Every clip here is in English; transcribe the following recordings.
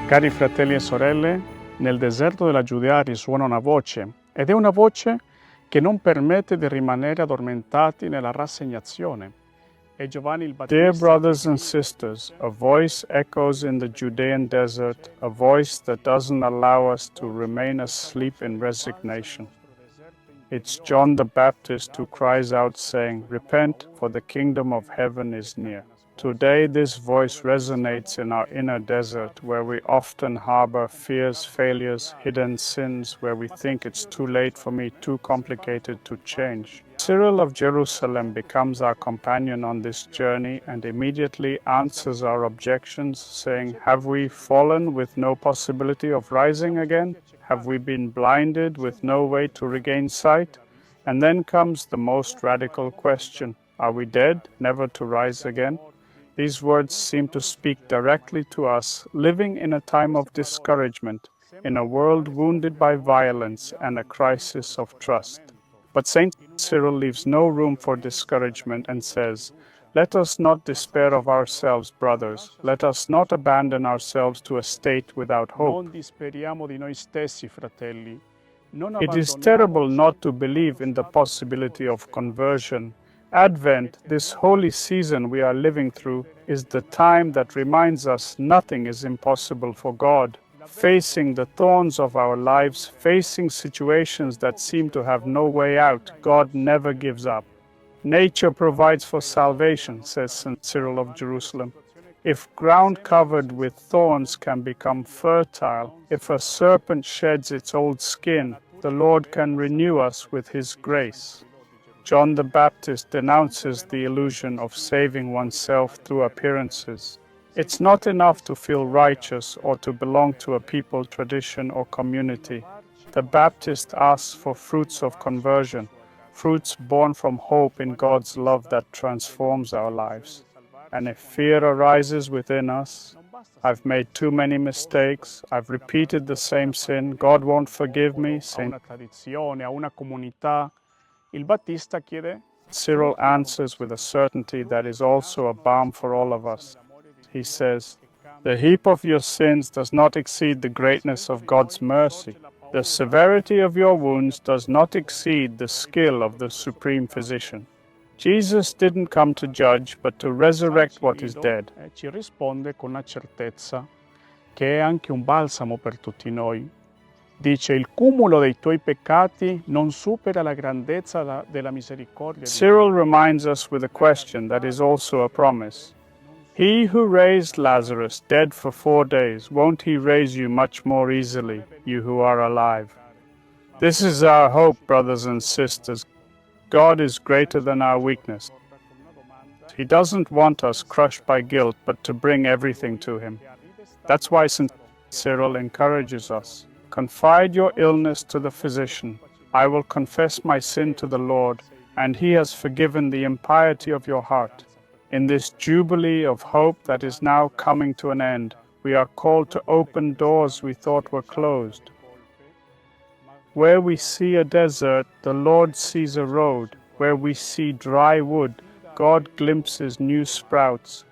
Cari fratelli e sorelle, nel deserto della Giudea risuona una voce, ed è una voce che non permette di rimanere addormentati nella rassegnazione. E Giovanni il Battista. Dear brothers and sisters, a voice echoes in the Judean desert, a voice that doesn't allow us to remain asleep in resignation. It's John the Baptist who cries out saying, "Repent, for the kingdom of heaven is near." Today, this voice resonates in our inner desert, where we often harbor fears, failures, hidden sins, where we think it's too late for me, too complicated to change. Cyril of Jerusalem becomes our companion on this journey and immediately answers our objections, saying, "Have we fallen with no possibility of rising again? Have we been blinded with no way to regain sight?" And then comes the most radical question, are we dead, never to rise again? These words seem to speak directly to us, living in a time of discouragement, in a world wounded by violence and a crisis of trust. But Saint Cyril leaves no room for discouragement and says, "Let us not despair of ourselves, brothers. Let us not abandon ourselves to a state without hope. It is terrible not to believe in the possibility of conversion. Advent, this holy season we are living through, is the time that reminds us nothing is impossible for God. Facing the thorns of our lives, facing situations that seem to have no way out, God never gives up. Nature provides for salvation, says St. Cyril of Jerusalem. If ground covered with thorns can become fertile, if a serpent sheds its old skin, the Lord can renew us with His grace. John the Baptist denounces the illusion of saving oneself through appearances. It's not enough to feel righteous or to belong to a people, tradition, or community. The Baptist asks for fruits of conversion, fruits born from hope in God's love that transforms our lives. And if fear arises within us, I've made too many mistakes, I've repeated the same sin, God won't forgive me, Cyril answers with a certainty that is also a balm for all of us. He says, "The heap of your sins does not exceed the greatness of God's mercy. The severity of your wounds does not exceed the skill of the supreme physician. Jesus didn't come to judge, but to resurrect what is dead." Ci risponde con la certezza che è anche un balsamo per tutti noi. Dice, il cumulo dei tuoi peccati non supera la grandezza della misericordia. Cyril reminds us with a question that is also a promise. He who raised Lazarus dead for 4 days, won't he raise you much more easily, you who are alive? This is our hope, brothers and sisters. God is greater than our weakness. He doesn't want us crushed by guilt, but to bring everything to Him. That's why St. Cyril encourages us. Confide your illness to the physician. I will confess my sin to the Lord, and He has forgiven the impiety of your heart. In this jubilee of hope that is now coming to an end, we are called to open doors we thought were closed. Where we see a desert, the Lord sees a road. Where we see dry wood, God glimpses new sprouts.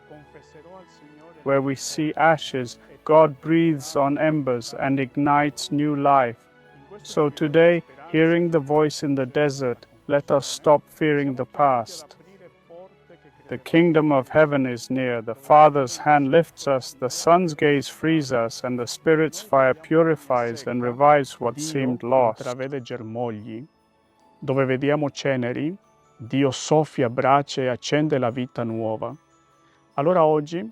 Where we see ashes, God breathes on embers and ignites new life. So today, hearing the voice in the desert, let us stop fearing the past. The kingdom of heaven is near. The Father's hand lifts us, the Son's gaze frees us, and the Spirit's fire purifies and revives what seemed lost. Intravede germogli, dove vediamo ceneri, Dio soffia brace e accende la vita nuova. Allora oggi,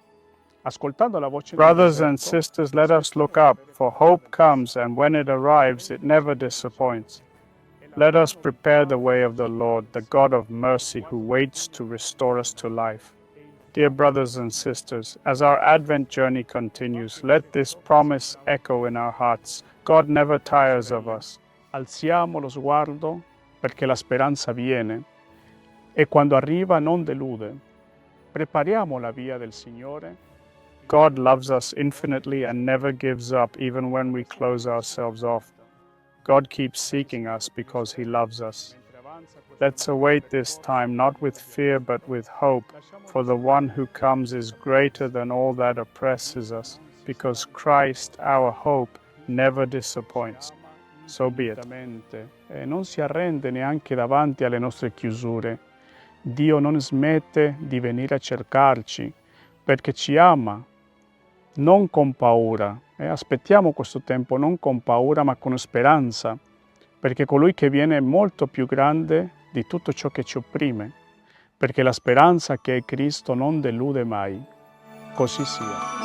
ascoltando la voce del Brothers and deserto, sisters, let us look up, for hope comes, and when it arrives, it never disappoints. Let us prepare the way of the Lord, the God of mercy, who waits to restore us to life. Dear brothers and sisters, as our Advent journey continues, let this promise echo in our hearts. God never tires of us. alziamo lo sguardo perché la speranza viene e quando arriva non delude. Prepariamo la via del Signore. God loves us infinitely and never gives up, even when we close ourselves off. God keeps seeking us because He loves us. Let's await this time not with fear but with hope, for the one who comes is greater than all that oppresses us, because Christ, our hope, never disappoints. So be it. E non si arrende neanche davanti alle nostre chiusure. Dio non smette di venire a cercarci perché ci ama, non con paura. Aspettiamo questo tempo non con paura ma con speranza, perché colui che viene è molto più grande di tutto ciò che ci opprime, perché la speranza che è Cristo non delude mai. Così sia.